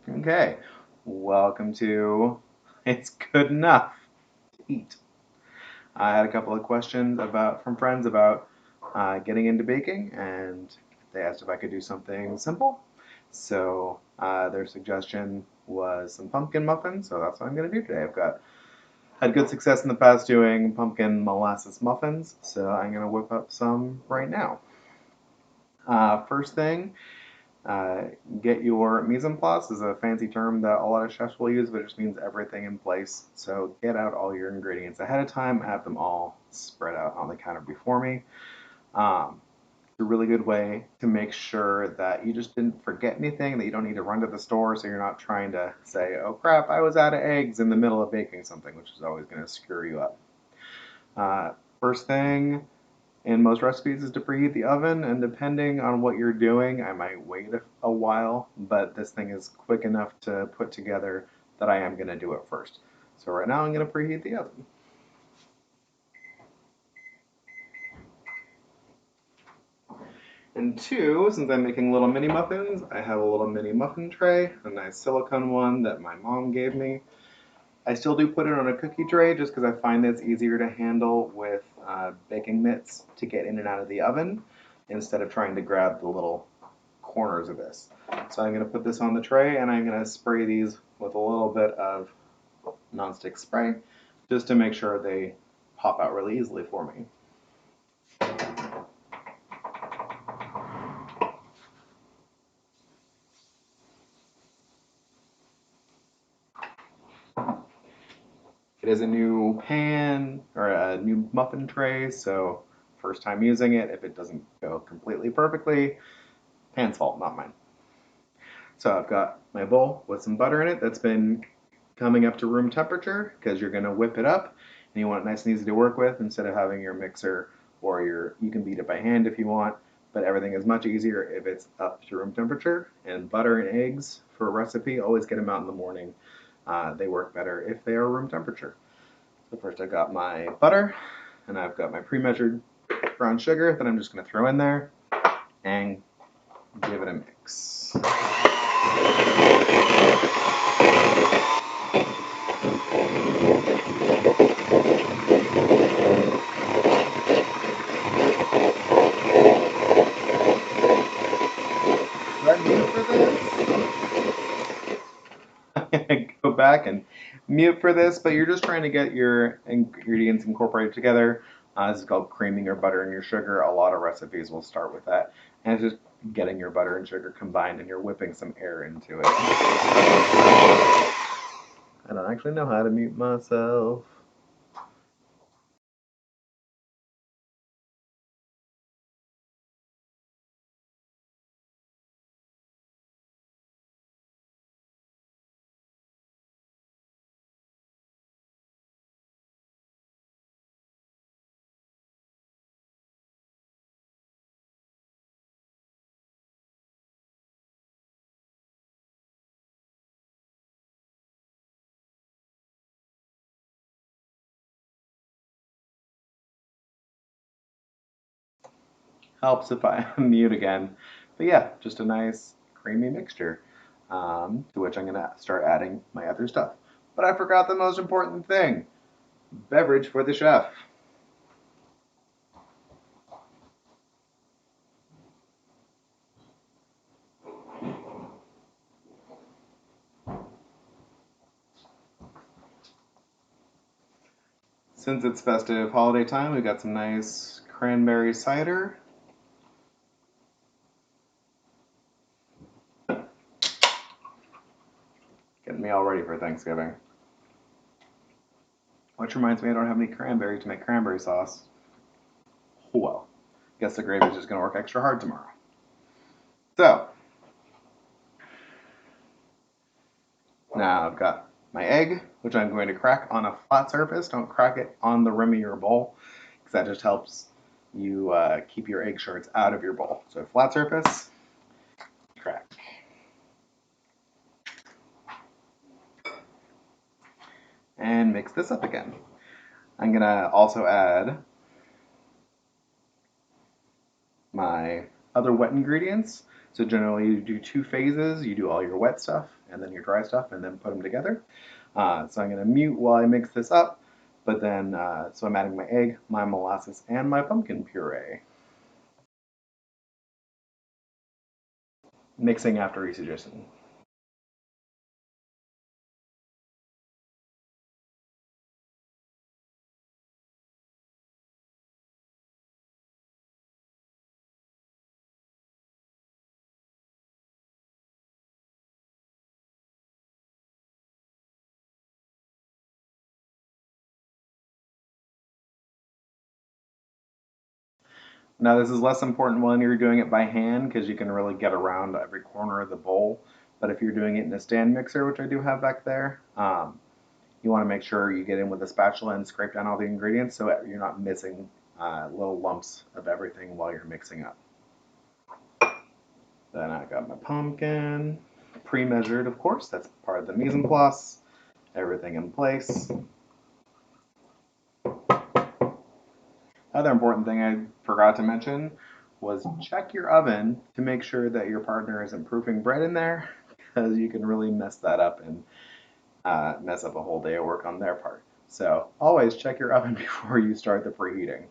Okay, welcome to It's Good Enough to Eat. I had a couple of questions from friends about getting into baking, and they asked if I could do something simple. So their suggestion was some pumpkin muffins, so that's what I'm going to do today. I've had good success in the past doing pumpkin molasses muffins, so I'm going to whip up some right now. First thing, uh, get your mise en place is a fancy term that a lot of chefs will use, but it just means everything in place. So get out all your ingredients ahead of time, have them all spread out on the counter before me. It's a really good way to make sure that you just didn't forget anything, that you don't need to run to the store, so you're not trying to say, oh crap, I was out of eggs in the middle of baking something, which is always going to screw you up. Uh, First thing, in most recipes is to preheat the oven, and depending on what you're doing, I might wait a while, but this thing is quick enough to put together that I am going to do it first. So right now I'm going to preheat the oven. And two, since I'm making little mini muffins, I have a little mini muffin tray, a nice silicone one that my mom gave me. I still do put it on a cookie tray just because I find it's easier to handle with baking mitts to get in and out of the oven instead of trying to grab the little corners of this. So I'm going to put this on the tray and I'm going to spray these with a little bit of nonstick spray just to make sure they pop out really easily for me. It is a new pan or a new muffin tray, so first time using it, if it doesn't go completely perfectly, pan's fault, not mine. So I've got my bowl with some butter in it that's been coming up to room temperature because you're going to whip it up and you want it nice and easy to work with instead of having your mixer or you can beat it by hand if you want, but everything is much easier if it's up to room temperature. And butter and eggs for a recipe, always get them out in the morning. They work better if they are room temperature. So first I've got my butter and I've got my pre-measured brown sugar that I'm just going to throw in there and give it a mix. Do I mute for this? Go back and mute for this, but you're just trying to get your ingredients incorporated together. This is called creaming your butter and your sugar. A lot of recipes will start with that. And it's just getting your butter and sugar combined and you're whipping some air into it. I don't actually know how to mute myself. Helps if I mute again. But yeah, just a nice creamy mixture to which I'm going to start adding my other stuff. But I forgot the most important thing, beverage for the chef. Since it's festive holiday time, we've got some nice cranberry cider. Getting me all ready for Thanksgiving. Which reminds me, I don't have any cranberry to make cranberry sauce. Oh well. Guess the gravy's just going to work extra hard tomorrow. So, now I've got my egg, which I'm going to crack on a flat surface. Don't crack it on the rim of your bowl, because that just helps you keep your egg shards out of your bowl. So flat surface, crack. And mix this up again. I'm going to also add my other wet ingredients. So generally you do two phases. You do all your wet stuff and then your dry stuff and then put them together. So I'm going to mute while I mix this up. But then, so I'm adding my egg, my molasses, and my pumpkin puree. Mixing after each suggestion. Now this is less important when you're doing it by hand because you can really get around every corner of the bowl. But if you're doing it in a stand mixer, which I do have back there, you want to make sure you get in with a spatula and scrape down all the ingredients so you're not missing little lumps of everything while you're mixing up. Then I got my pumpkin, pre-measured of course, that's part of the mise en place, everything in place. Other important thing I forgot to mention was check your oven to make sure that your partner isn't proofing bread in there because you can really mess that up and mess up a whole day of work on their part. So always check your oven before you start the preheating.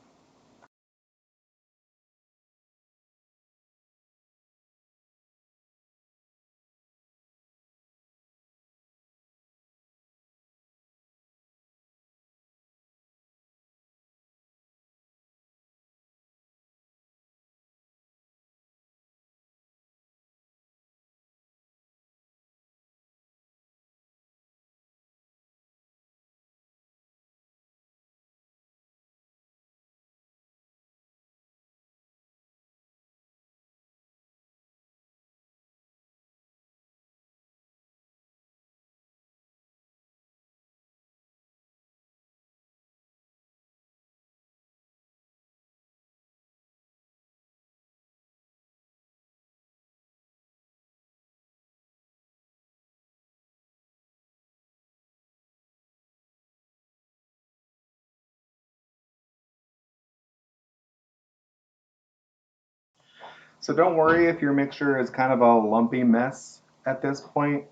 So don't worry if your mixture is kind of a lumpy mess at this point.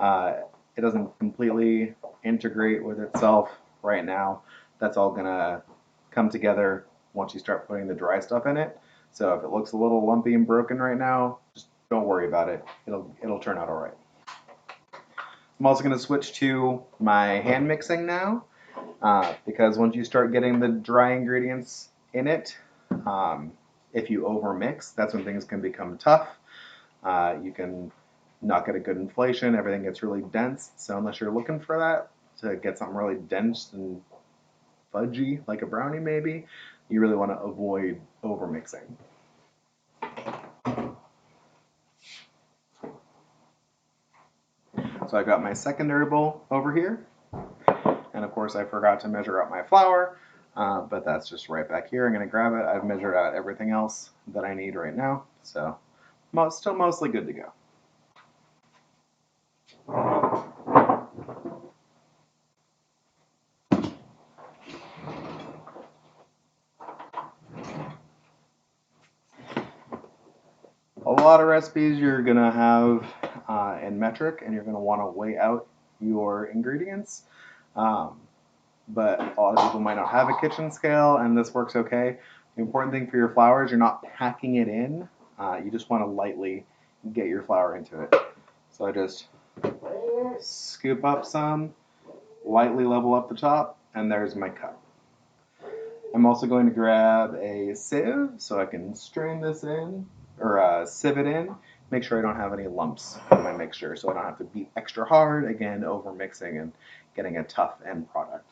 Uh, it doesn't completely integrate with itself right now. That's all gonna come together once you start putting the dry stuff in it. So if it looks a little lumpy and broken right now, just don't worry about it. It'll turn out all right. I'm also gonna switch to my hand mixing now because once you start getting the dry ingredients in it, if you over mix, that's when things can become tough. You can not get a good inflation. Everything gets really dense. So unless you're looking for that to get something really dense and fudgy, like a brownie maybe, you really want to avoid over mixing. So I got my secondary bowl over here. And of course I forgot to measure out my flour, but that's just right back here. I'm gonna grab it. I've measured out everything else that I need right now. So still mostly good to go. A lot of recipes you're gonna have in metric, and you're gonna want to weigh out your ingredients. Um, but a lot of people might not have a kitchen scale, and this works okay. The important thing for your flour is you're not packing it in. You just want to lightly get your flour into it. So I just scoop up some, lightly level up the top, and there's my cup. I'm also going to grab a sieve so I can strain this in, or sieve it in, make sure I don't have any lumps in my mixture so I don't have to beat extra hard, again, over mixing and getting a tough end product.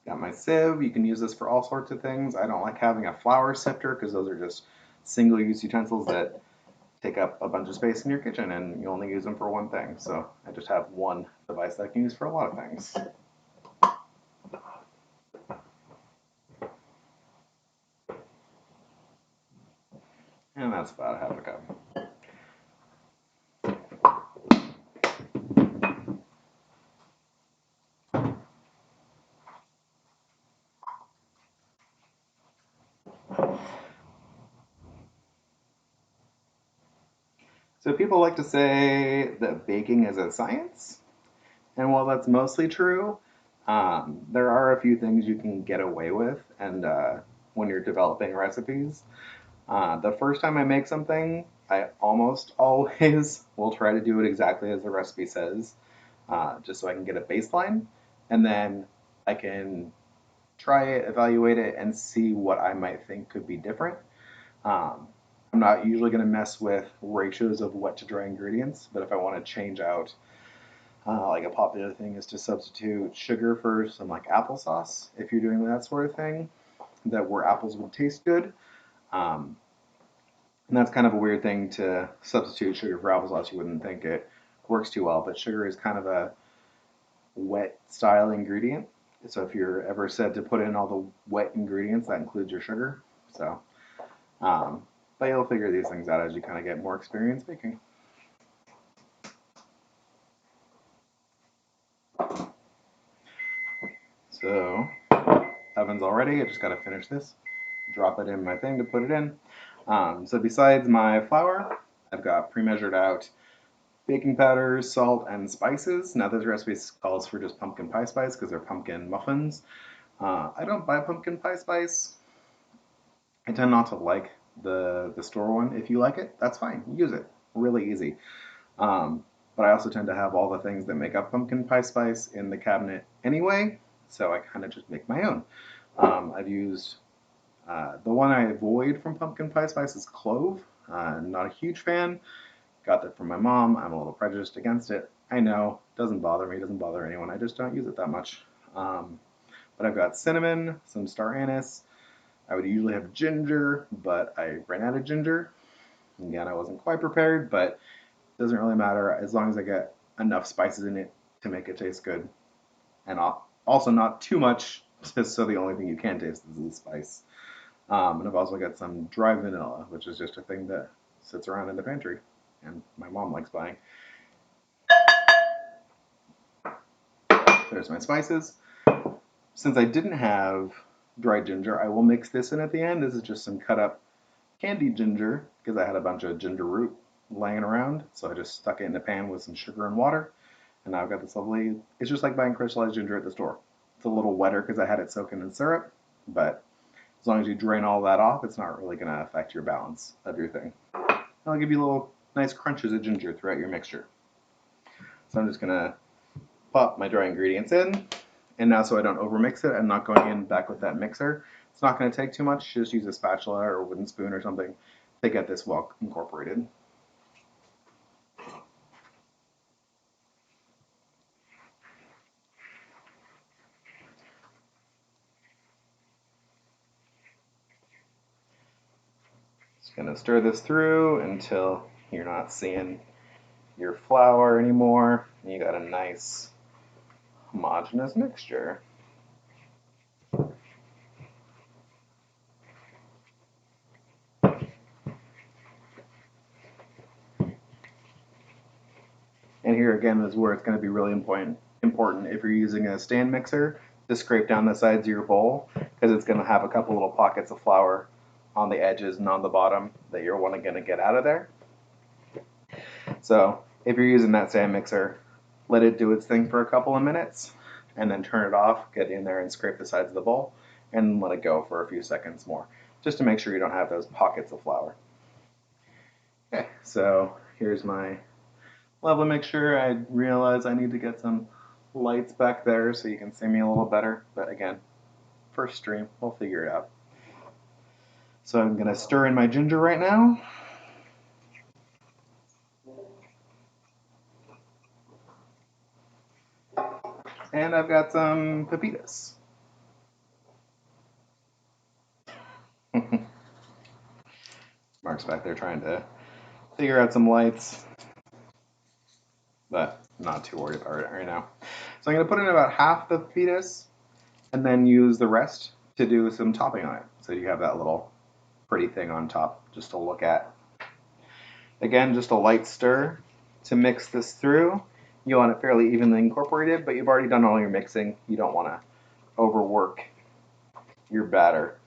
Got my sieve. You can use this for all sorts of things. I don't like having a flour sifter because those are just single-use utensils that take up a bunch of space in your kitchen and you only use them for one thing. So I just have one device that I can use for a lot of things. And that's about half a cup. So people like to say that baking is a science, and while that's mostly true, there are a few things you can get away with, and when you're developing recipes. The first time I make something, I almost always will try to do it exactly as the recipe says, just so I can get a baseline, and then I can try it, evaluate it, and see what I might think could be different. Um, I'm not usually going to mess with ratios of wet to dry ingredients, but if I want to change out, like a popular thing is to substitute sugar for some like applesauce, if you're doing that sort of thing, that where apples would taste good. Um, and that's kind of a weird thing to substitute sugar for applesauce. You wouldn't think it works too well, but sugar is kind of a wet style ingredient. So if you're ever said to put in all the wet ingredients, that includes your sugar. So, but you'll figure these things out as you kind of get more experience baking. So, oven's all ready. I just got to finish this. Drop it in my thing to put it in. So besides my flour, I've got pre-measured out baking powder, salt, and spices. Now this recipe calls for just pumpkin pie spice because they're pumpkin muffins. I don't buy pumpkin pie spice. I tend not to like the store one. If you like it, that's fine. Use it. Really easy. Um, but I also tend to have all the things that make up pumpkin pie spice in the cabinet anyway, so I kind of just make my own. I've used the one I avoid from pumpkin pie spice is clove. Not a huge fan. Got that from my mom. I'm a little prejudiced against it. I know. Doesn't bother me. Doesn't bother anyone. I just don't use it that much. But I've got cinnamon, some star anise. I would usually have ginger, but I ran out of ginger. Again, I wasn't quite prepared, but it doesn't really matter as long as I get enough spices in it to make it taste good. And also not too much, just so the only thing you can taste is the spice. And I've also got some dry vanilla, which is just a thing that sits around in the pantry, and my mom likes buying. There's my spices. Since I didn't have dried ginger, I will mix this in at the end. This is just some cut up candied ginger because I had a bunch of ginger root laying around. So I just stuck it in a pan with some sugar and water. And now I've got this lovely, it's just like buying crystallized ginger at the store. It's a little wetter because I had it soaking in syrup, but as long as you drain all that off, it's not really going to affect your balance of your thing. And I'll give you little nice crunches of ginger throughout your mixture. So I'm just going to pop my dry ingredients in. And now so I don't overmix it, I'm not going in back with that mixer. It's not going to take too much. Just use a spatula or a wooden spoon or something to get this well incorporated. Just going to stir this through until you're not seeing your flour anymore. You got a nice homogeneous mixture. And here again is where it's going to be really important if you're using a stand mixer to scrape down the sides of your bowl because it's going to have a couple little pockets of flour on the edges and on the bottom that you're going to get out of there. So if you're using that stand mixer, let it do its thing for a couple of minutes and then turn it off, get in there and scrape the sides of the bowl and let it go for a few seconds more just to make sure you don't have those pockets of flour. Okay, so here's my lovely mixture. I realize I need to get some lights back there so you can see me a little better, but again, first stream, we'll figure it out. So I'm going to stir in my ginger right now. And I've got some pepitas. Mark's back there trying to figure out some lights, but I'm not too worried about it right now. So I'm going to put in about half the pepitas and then use the rest to do some topping on it. So you have that little pretty thing on top just to look at. Again, just a light stir to mix this through. You want it fairly evenly incorporated, but you've already done all your mixing. You don't want to overwork your batter.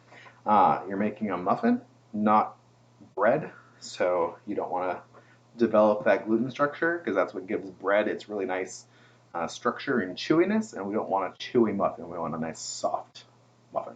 You're making a muffin, not bread, so you don't want to develop that gluten structure because that's what gives bread its really nice structure and chewiness. And we don't want a chewy muffin. We want a nice soft muffin.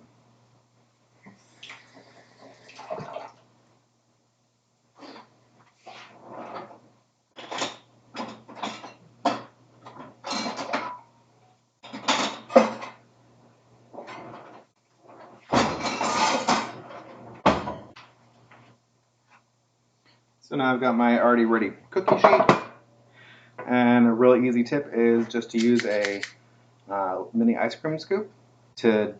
So now I've got my already ready cookie sheet, and a really easy tip is just to use a mini ice cream scoop to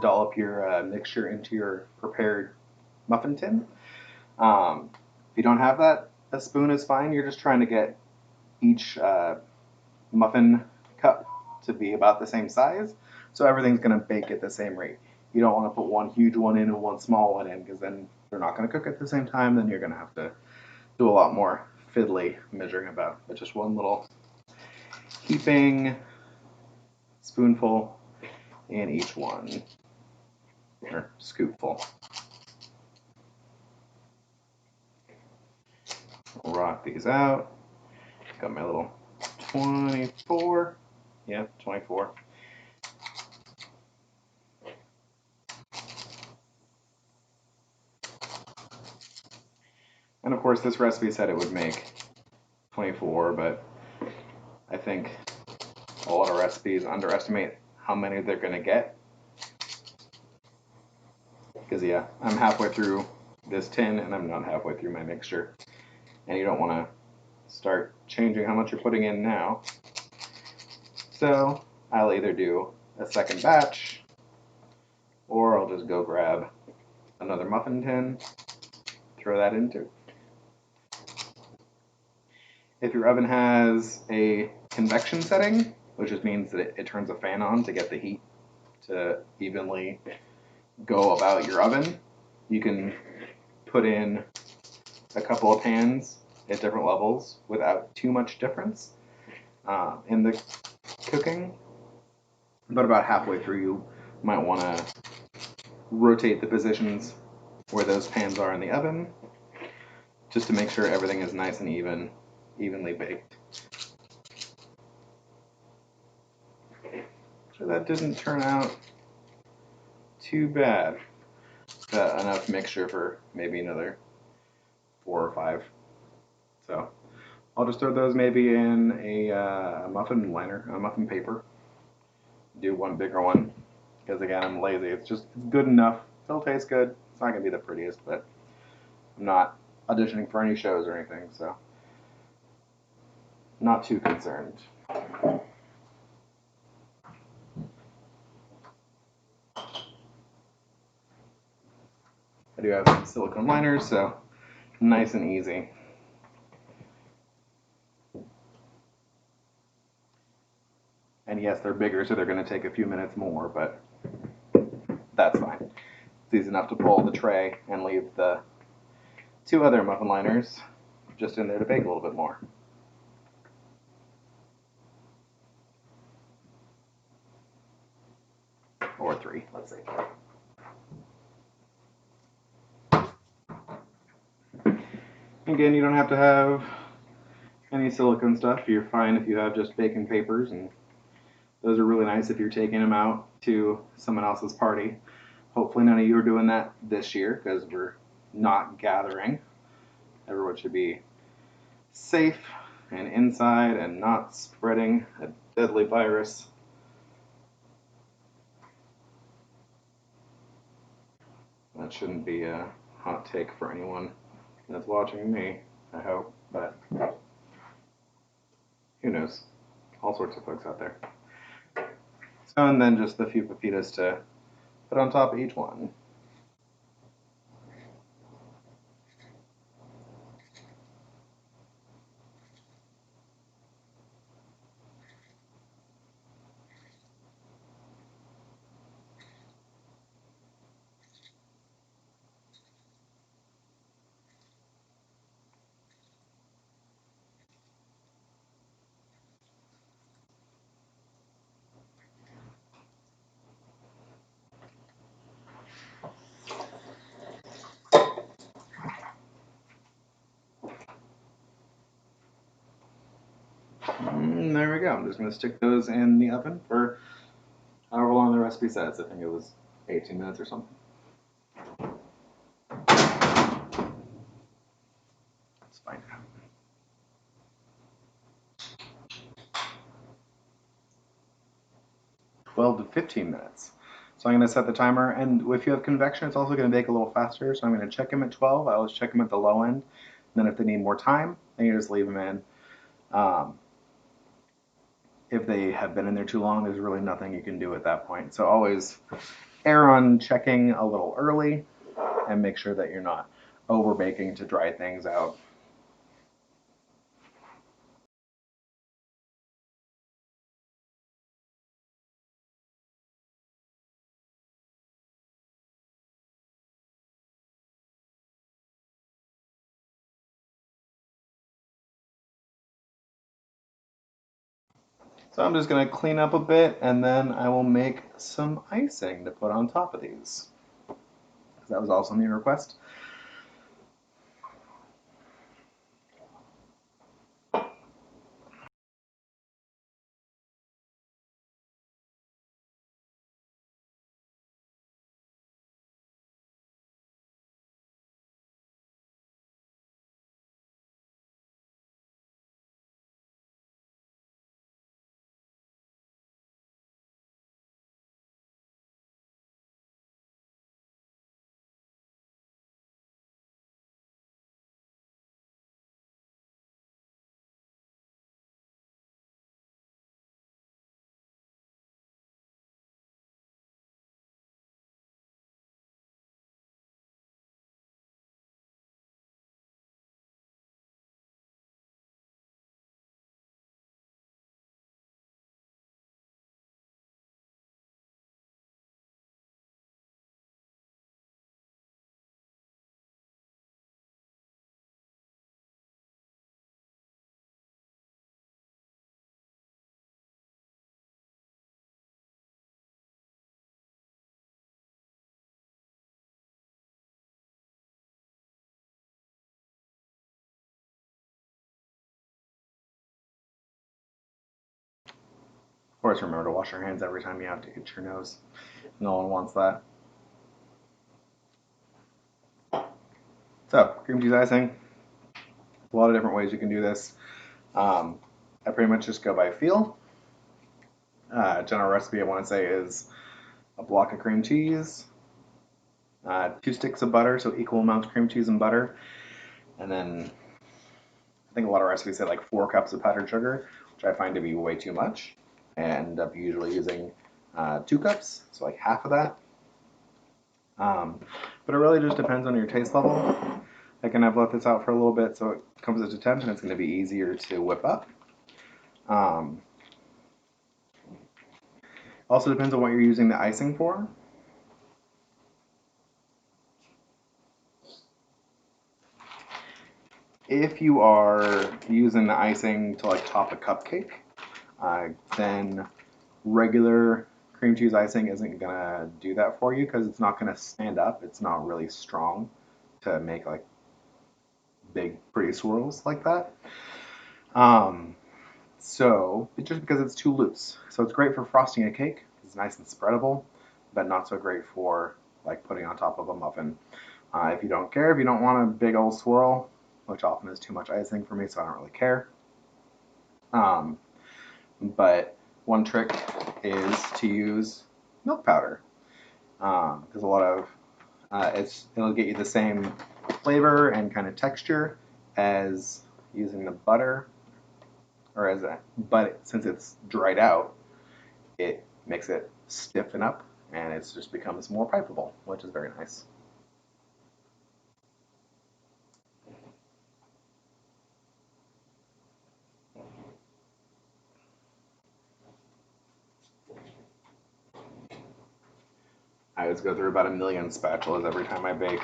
dollop your mixture into your prepared muffin tin. If you don't have that, a spoon is fine. You're just trying to get each muffin cup to be about the same size, so everything's going to bake at the same rate. You don't want to put one huge one in and one small one in because then they're not going to cook at the same time. Then you're going to have to do a lot more fiddly measuring about. But just one little heaping spoonful in each one, or scoopful. Rock these out. Got my little 24. Yeah, 24. And of course, this recipe said it would make 24, but I think a lot of recipes underestimate how many they're going to get. Because, yeah, I'm halfway through this tin and I'm not halfway through my mixture. And you don't want to start changing how much you're putting in now. So I'll either do a second batch or I'll just go grab another muffin tin, throw that into. If your oven has a convection setting, which just means that it turns a fan on to get the heat to evenly go about your oven, you can put in a couple of pans at different levels without too much difference in the cooking. But about halfway through, you might want to rotate the positions where those pans are in the oven just to make sure everything is nice and evenly baked. So that didn't turn out too bad. Got enough mixture for maybe another 4 or 5. So I'll just throw those maybe in a muffin liner, a muffin paper. Do one bigger one because again I'm lazy. It's good enough. It'll taste good. It's not gonna be the prettiest, but I'm not auditioning for any shows or anything, so not too concerned. I do have some silicone liners, so nice and easy. And yes, they're bigger, so they're going to take a few minutes more, but that's fine. It's easy enough to pull the tray and leave the 2 other muffin liners just in there to bake a little bit more. Or 3, let's say. Again, you don't have to have any silicone stuff. You're fine if you have just baking papers, and those are really nice if you're taking them out to someone else's party. Hopefully none of you are doing that this year because we're not gathering. Everyone should be safe and inside and not spreading a deadly virus. That shouldn't be a hot take for anyone that's watching me, I hope, but who knows? All sorts of folks out there. So, and then just a few pepitas to put on top of each one. And there we go. I'm just going to stick those in the oven for however long the recipe says. I think it was 18 minutes or something. Let's find out. 12 to 15 minutes. So I'm going to set the timer, and if you have convection, it's also going to bake a little faster. So I'm going to check them at 12. I always check them at the low end. And then if they need more time, then you just leave them in. If they have been in there too long, there's really nothing you can do at that point. So always err on checking a little early and make sure that you're not over baking to dry things out. So I'm just going to clean up a bit, and then I will make some icing to put on top of these. That was also on your request. Of course, remember to wash your hands every time you have to itch your nose. No one wants that. So, cream cheese icing. A lot of different ways you can do this. I pretty much just go by feel. General recipe I want to say is a block of cream cheese, 2 sticks of butter, so equal amounts of cream cheese and butter, and then I think a lot of recipes say like 4 cups of powdered sugar, which I find to be way too much. I end up usually using 2 cups, so like half of that. But it really just depends on your taste level. Again, I've let this out for a little bit so it comes at a temp and it's going to be easier to whip up. Also depends on what you're using the icing for. If you are using the icing to like top a cupcake, then regular cream cheese icing isn't gonna do that for you because it's not gonna stand up. It's not really strong to make like big pretty swirls like that. So it's just because it's too loose. So it's great for frosting a cake. It's nice and spreadable, but not so great for like putting on top of a muffin. If you don't care, if you don't want a big old swirl, which often is too much icing for me, so I don't really care. But one trick is to use milk powder because a lot of it'll get you the same flavor and kind of texture as using the butter, or as a, but since it's dried out, it makes it stiffen up and it just becomes more pipeable, which is very nice. I always go through about 1,000,000 spatulas every time I bake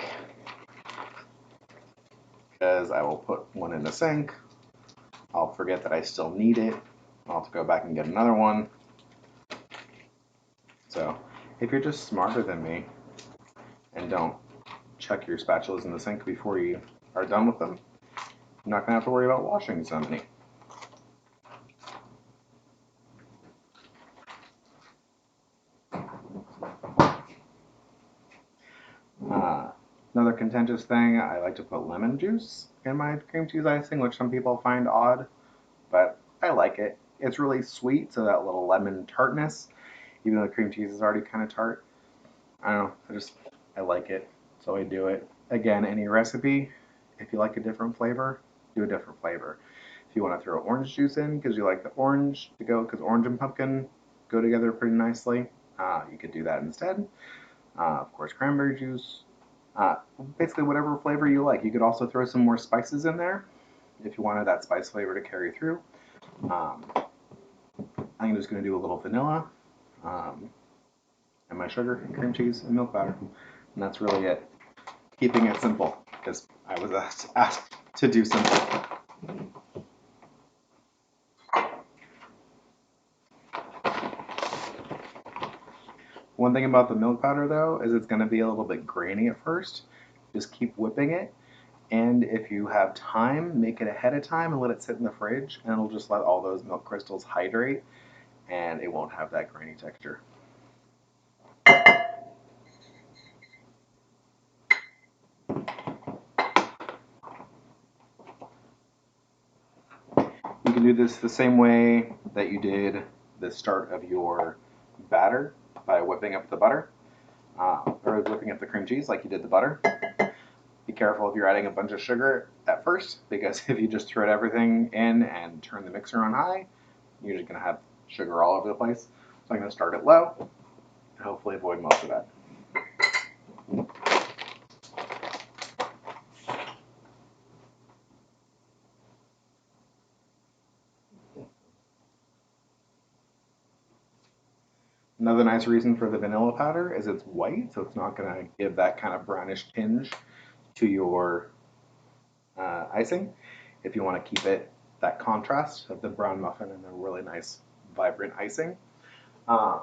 because I will put one in the sink. I'll forget that I still need it. I'll have to go back and get another one. So if you're just smarter than me and don't check your spatulas in the sink before you are done with them, you're not going to have to worry about washing so many. contentious thing. I like to put lemon juice in my cream cheese icing, which some people find odd, but I like it. It's really sweet, so that little lemon tartness, even though the cream cheese is already kind of tart. I don't know. I like it, so I do it. Again, any recipe, if you like a different flavor, do a different flavor. If you want to throw orange juice in because you like the orange to go, because orange and pumpkin go together pretty nicely, you could do that instead. Of course, cranberry juice. Uh, Basically, whatever flavor you like. You could also throw some more spices in there if you wanted that spice flavor to carry through. Um, I'm just going to do a little vanilla um, and my sugar, cream cheese, and milk powder. And that's really it. Keeping it simple because I was asked to do simple. One thing about the milk powder though is it's going to be a little bit grainy at first. Just keep whipping it. And if you have time, make it ahead of time and let it sit in the fridge, and it'll just let all those milk crystals hydrate, and it won't have that grainy texture. You can do this the same way that you did the start of your batter by whipping up the butter, or whipping up the cream cheese like you did the butter. Be careful if you're adding a bunch of sugar at first, because if you just throw everything in and turn the mixer on high, you're just going to have sugar all over the place. So I'm going to start it low and hopefully avoid most of that. Another nice reason for the vanilla powder is it's white, so it's not going to give that kind of brownish tinge to your icing. If you want to keep it that contrast of the brown muffin and the really nice vibrant icing. Um,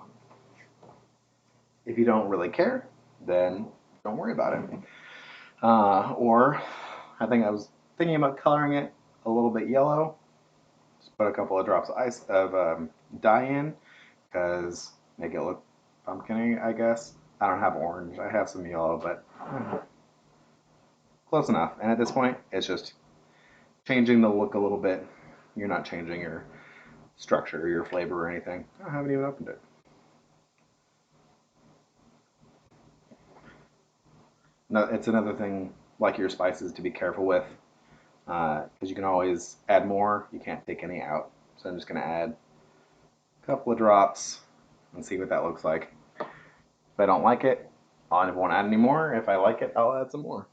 if you don't really care, then don't worry about it. Or I think I was thinking about coloring it a little bit yellow. Just put a couple of drops of ice of dye in because make it look pumpkin-y, I guess. I don't have orange. I have some yellow, but close enough. And at this point, it's just changing the look a little bit. You're not changing your structure or your flavor or anything. I haven't even opened it. No, it's another thing like your spices to be careful with because you can always add more. You can't take any out. So I'm just going to add a couple of drops and see what that looks like. If I don't like it, I won't add any more. If I like it, I'll add some more.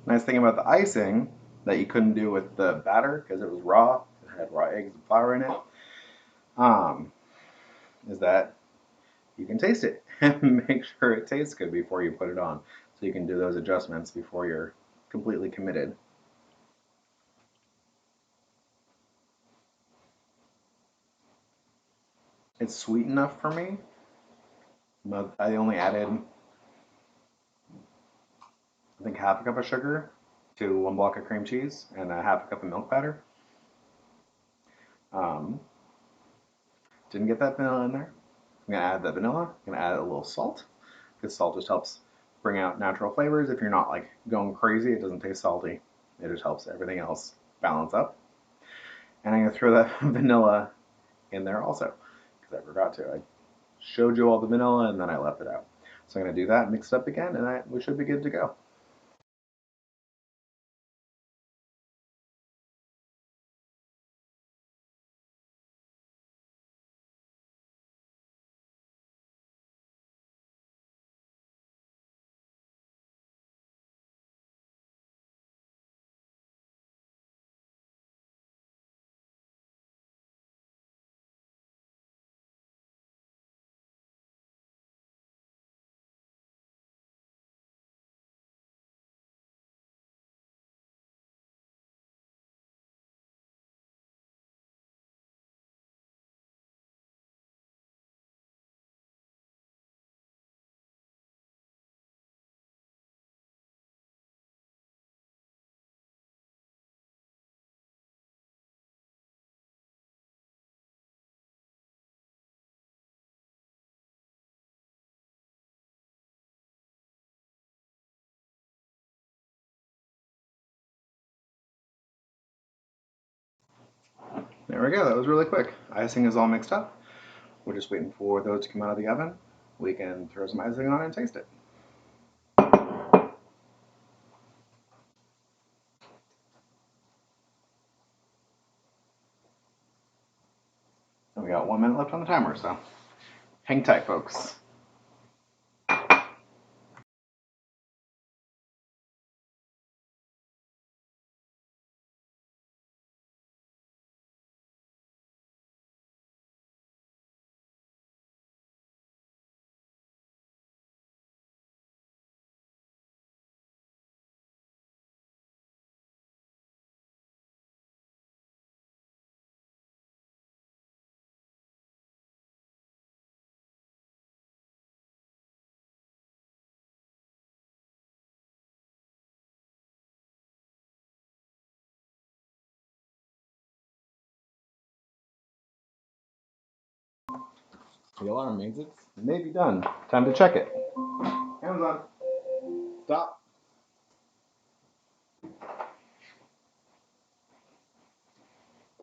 Nice thing about the icing that you couldn't do with the batter because it was raw, it had raw eggs and flour in it, um, is that you can taste it and make sure it tastes good before you put it on. So you can do those adjustments before you're completely committed. It's sweet enough for me, but I only added, I think, half a cup of sugar to 1 block of cream cheese and a half a cup of milk powder. Um, didn't get that vanilla in there. I'm gonna add the vanilla. I'm gonna add a little salt because salt just helps bring out natural flavors. If you're not like going crazy, it doesn't taste salty. It just helps everything else balance up. And I'm gonna throw that vanilla in there also because I forgot to. I showed you all the vanilla and then I left it out. So I'm gonna do that, mix it up again, and we should be good to go. There we go. That was really quick. Icing is all mixed up. We're just waiting for those to come out of the oven. We can throw some icing on and taste it. And we got 1 minute left on the timer, so hang tight, folks. The alarm means it may be done. Time to check it. Amazon, stop.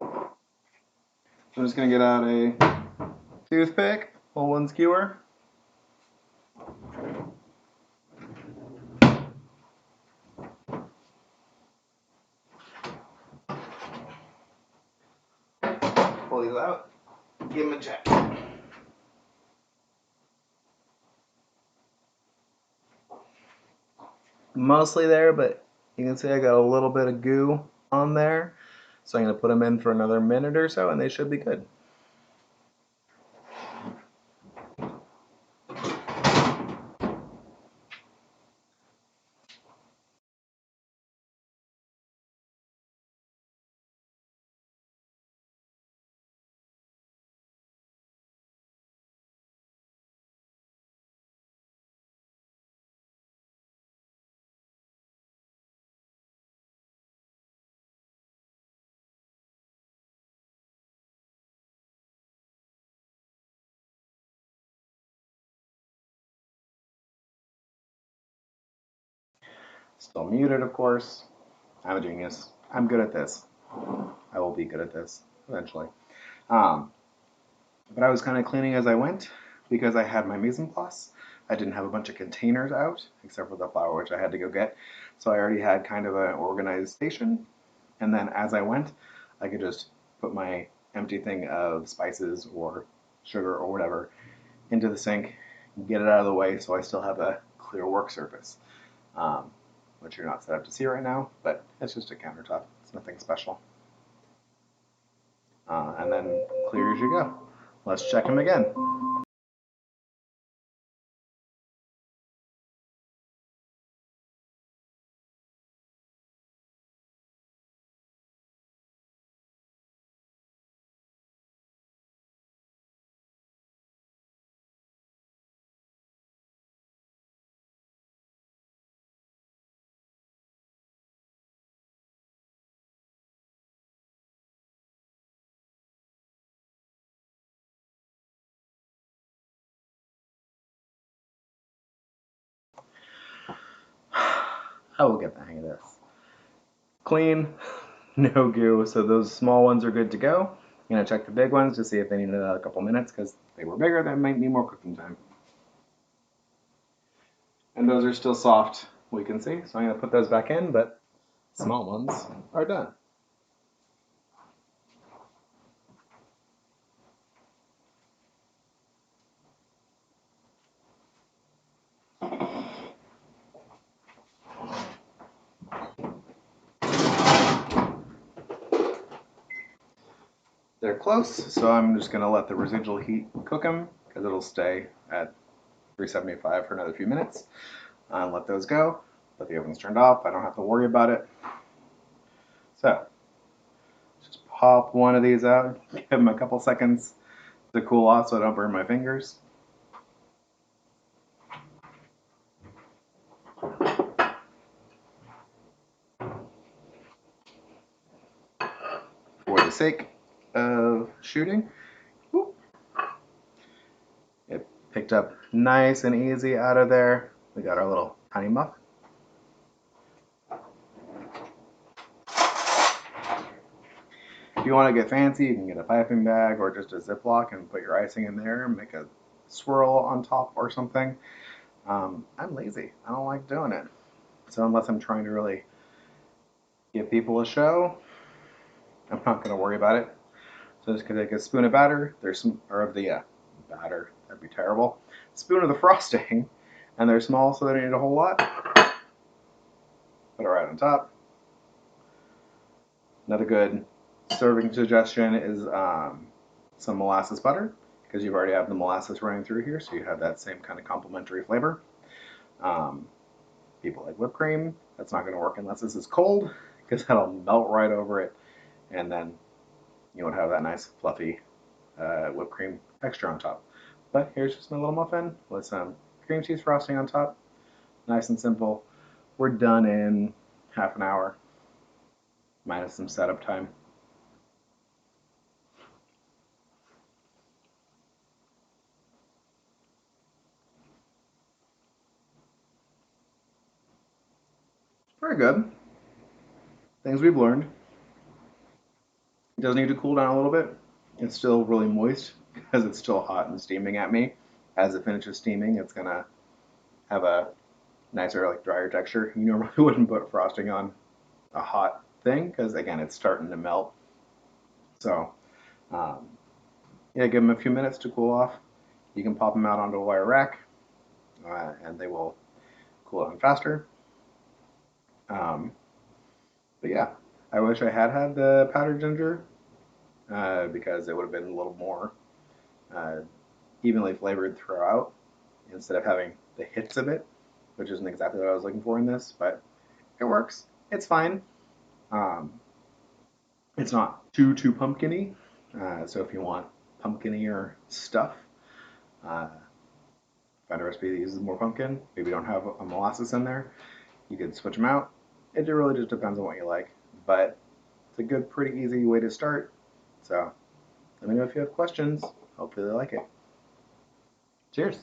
I'm just gonna get out a toothpick, pull one skewer. Pull these out, give them a check. Mostly there, but you can see I got a little bit of goo on there. So I'm gonna put them in for another minute or so and they should be good. Still muted, of course. I'm a genius. I'm good at this. I will be good at this eventually. Um, but I was kind of cleaning as I went because I had my mise en place. I didn't have a bunch of containers out except for the flour, which I had to go get. So I already had kind of an organized station. And then as I went, I could just put my empty thing of spices or sugar or whatever into the sink, get it out of the way so I still have a clear work surface. Um, which you're not set up to see right now, but it's just a countertop. It's nothing special. And then clear as you go. Let's check them again. I will get the hang of this. Clean, no goo, so those small ones are good to go. I'm gonna check the big ones to see if they need a couple minutes because they were bigger, that might need more cooking time. And those are still soft, we can see, so I'm gonna put those back in, but small ones are done. They're close, so I'm just gonna let the residual heat cook them because it'll stay at 375 for another few minutes. Let those go. Let the oven's turned off. I don't have to worry about it. So just pop one of these out, give them a couple seconds to cool off so I don't burn my fingers. For the sake of shooting, whoop, it picked up nice and easy out of there. We got our little tiny muffin. If you want to get fancy, you can get a piping bag or just a Ziploc and put your icing in there and make a swirl on top or something. I'm lazy. I don't like doing it. So unless I'm trying to really give people a show, I'm not going to worry about it. So just gonna take a spoon of batter. There's some, or of the batter. That'd be terrible. Spoon of the frosting, and they're small, so they don't need a whole lot. Put it right on top. Another good serving suggestion is some molasses butter, because you've already have the molasses running through here, so you have that same kind of complementary flavor. People like whipped cream. That's not going to work unless this is cold, because that'll melt right over it, and then you won't have that nice fluffy whipped cream texture on top. But here's just my little muffin with some cream cheese frosting on top. Nice and simple. We're done in half an hour, minus some setup time. Very good. Things we've learned. It does need to cool down a little bit. It's still really moist because it's still hot and steaming at me. As it finishes steaming, it's gonna have a nicer, like drier texture. You normally wouldn't put frosting on a hot thing because again, it's starting to melt. So, um, yeah, give them a few minutes to cool off. You can pop them out onto a wire rack, and they will cool down faster. Um, but yeah, I wish I had had the powdered ginger because it would have been a little more uh, evenly flavored throughout instead of having the hits of it, which isn't exactly what I was looking for in this, but it works. It's fine. Um, it's not too pumpkiny, so if you want pumpkinier stuff, uh, find a recipe that uses more pumpkin. Maybe you don't have a molasses in there. You can switch them out. It really just depends on what you like, but it's a good, pretty easy way to start. So let me know if you have questions. Hopefully they like it. Cheers.